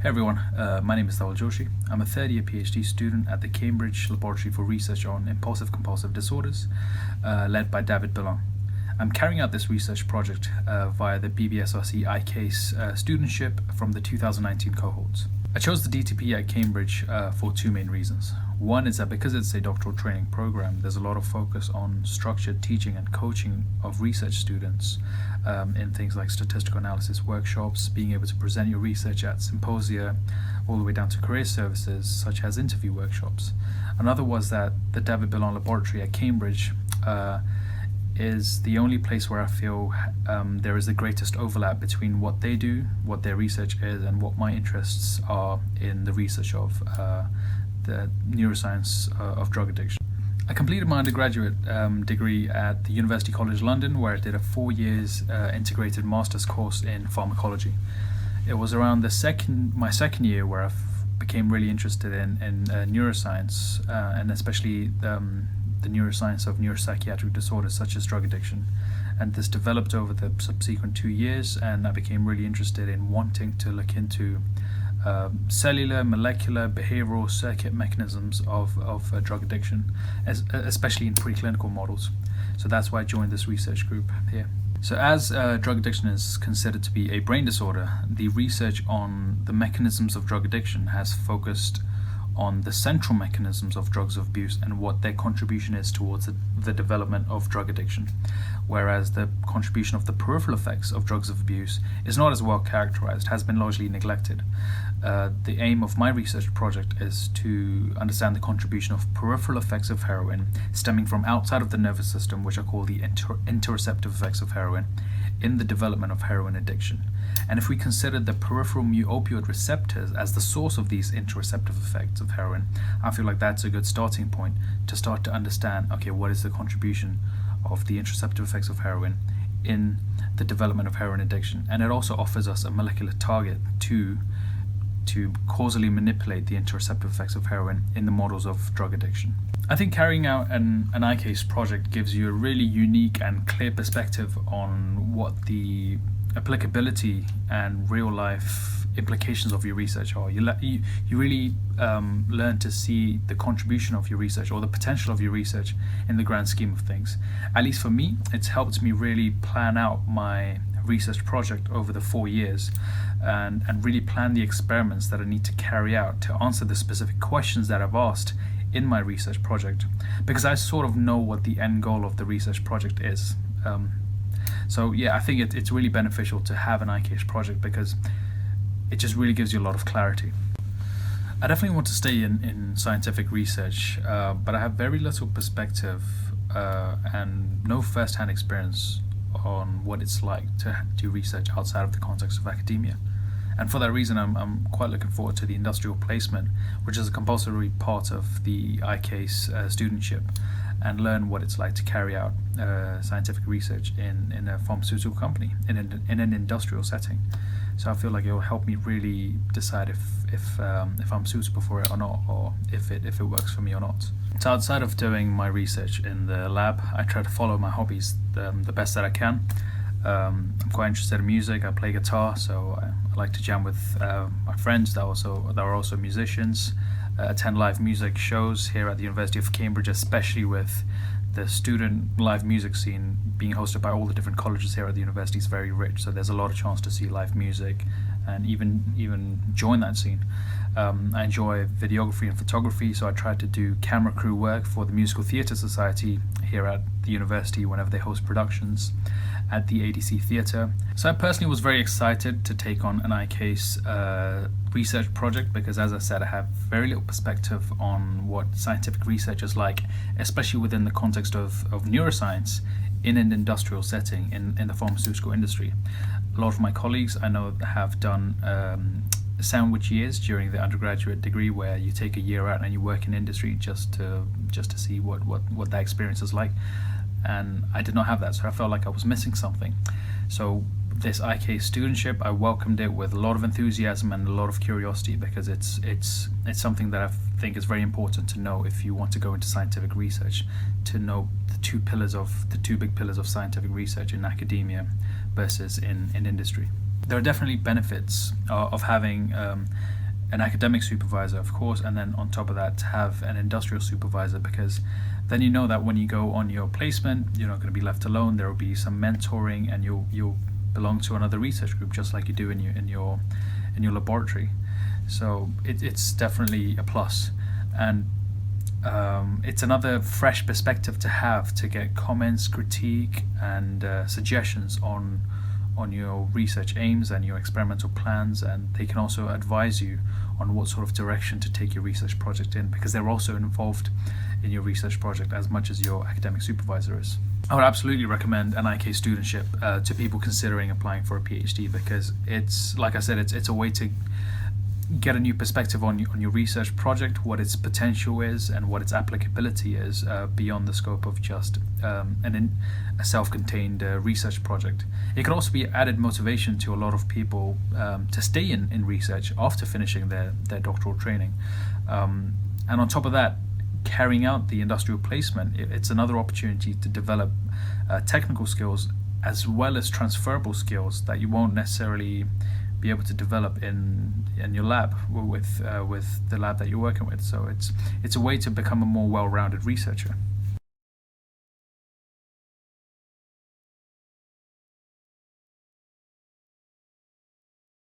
Everyone, my name is Dhaval Joshi. I'm a third-year PhD student at the Cambridge Laboratory for Research on Impulsive-Compulsive Disorders, led by David Billon. I'm carrying out this research project via the BBSRC iCase Studentship from the 2019 cohorts. I chose the DTP at Cambridge for two main reasons. One is that because it's a doctoral training program, there's a lot of focus on structured teaching and coaching of research students in things like statistical analysis workshops, being able to present your research at symposia, all the way down to career services such as interview workshops. Another was that the David Billon Laboratory at Cambridge is the only place where I feel there is the greatest overlap between what they do, what their research is, and what my interests are in the research of the neuroscience of drug addiction. I completed my undergraduate degree at the University College London, where I did a 4 years integrated master's course in pharmacology. It was around my second year where I became really interested in neuroscience, and especially the neuroscience of neuropsychiatric disorders such as drug addiction. And this developed over the subsequent 2 years, and I became really interested in wanting to look into cellular, molecular, behavioral circuit mechanisms of drug addiction, especially in preclinical models. So that's why I joined this research group here. So as drug addiction is considered to be a brain disorder, the research on the mechanisms of drug addiction has focused on the central mechanisms of drugs of abuse and what their contribution is towards the development of drug addiction, whereas the contribution of the peripheral effects of drugs of abuse is not as well characterized, has been largely neglected. The aim of my research project is to understand the contribution of peripheral effects of heroin stemming from outside of the nervous system, which are called the interoceptive effects of heroin, in the development of heroin addiction. And if we consider the peripheral mu-opioid receptors as the source of these interoceptive effects of heroin, I feel like that's a good starting point to start to understand, okay, what is the contribution of the interoceptive effects of heroin in the development of heroin addiction? And it also offers us a molecular target to causally manipulate the interoceptive effects of heroin in the models of drug addiction. I think carrying out an iCase project gives you a really unique and clear perspective on what the applicability and real life implications of your research are. You really learn to see the contribution of your research or the potential of your research in the grand scheme of things. At least for me, it's helped me really plan out my research project over the 4 years and really plan the experiments that I need to carry out to answer the specific questions that I've asked in my research project, because I sort of know what the end goal of the research project is. So yeah, I think it's really beneficial to have an iCase project because it just really gives you a lot of clarity. I definitely want to stay in scientific research, but I have very little perspective and no first-hand experience on what it's like to do research outside of the context of academia. And for that reason, I'm quite looking forward to the industrial placement, which is a compulsory part of the iCase studentship, and learn what it's like to carry out scientific research in a pharmaceutical company, in an industrial setting. So I feel like it will help me really decide if I'm suitable for it or not, or if it works for me or not. So outside of doing my research in the lab, I try to follow my hobbies the best that I can. I'm quite interested in music. I play guitar, so I like to jam with my friends that are also musicians, attend live music shows here at the University of Cambridge, especially with the student live music scene being hosted by all the different colleges here at the university is very rich, so there's a lot of chance to see live music and even join that scene. I enjoy videography and photography, so I try to do camera crew work for the Musical Theatre Society here at the university whenever they host productions at the ADC Theatre. So I personally was very excited to take on an iCase research project because, as I said, I have very little perspective on what scientific research is like, especially within the context of neuroscience in an industrial setting in the pharmaceutical industry. A lot of my colleagues I know have done sandwich years during the undergraduate degree, where you take a year out and you work in industry just to see what that experience is like. And I did not have that, so I felt like I was missing something. So this iCase studentship, I welcomed it with a lot of enthusiasm and a lot of curiosity, because it's something that I think is very important to know if you want to go into scientific research, to know the two big pillars of scientific research in academia versus in industry. There are definitely benefits of having an academic supervisor, of course, and then on top of that to have an industrial supervisor, because then you know that when you go on your placement, you're not going to be left alone. There will be some mentoring, and you'll belong to another research group, just like you do in your laboratory. So it's definitely a plus, and it's another fresh perspective to have, to get comments, critique, and suggestions on your research aims and your experimental plans, and they can also advise you on what sort of direction to take your research project in, because they're also involved in your research project as much as your academic supervisor is. I would absolutely recommend an iCase studentship to people considering applying for a PhD, because it's, like I said, it's a way to get a new perspective on your research project, what its potential is and what its applicability is beyond the scope of just a self-contained research project. It can also be added motivation to a lot of people to stay in research after finishing their doctoral training. And on top of that, carrying out the industrial placement, it's another opportunity to develop technical skills as well as transferable skills that you won't necessarily be able to develop in your lab with the lab that you're working with. So it's a way to become a more well-rounded researcher.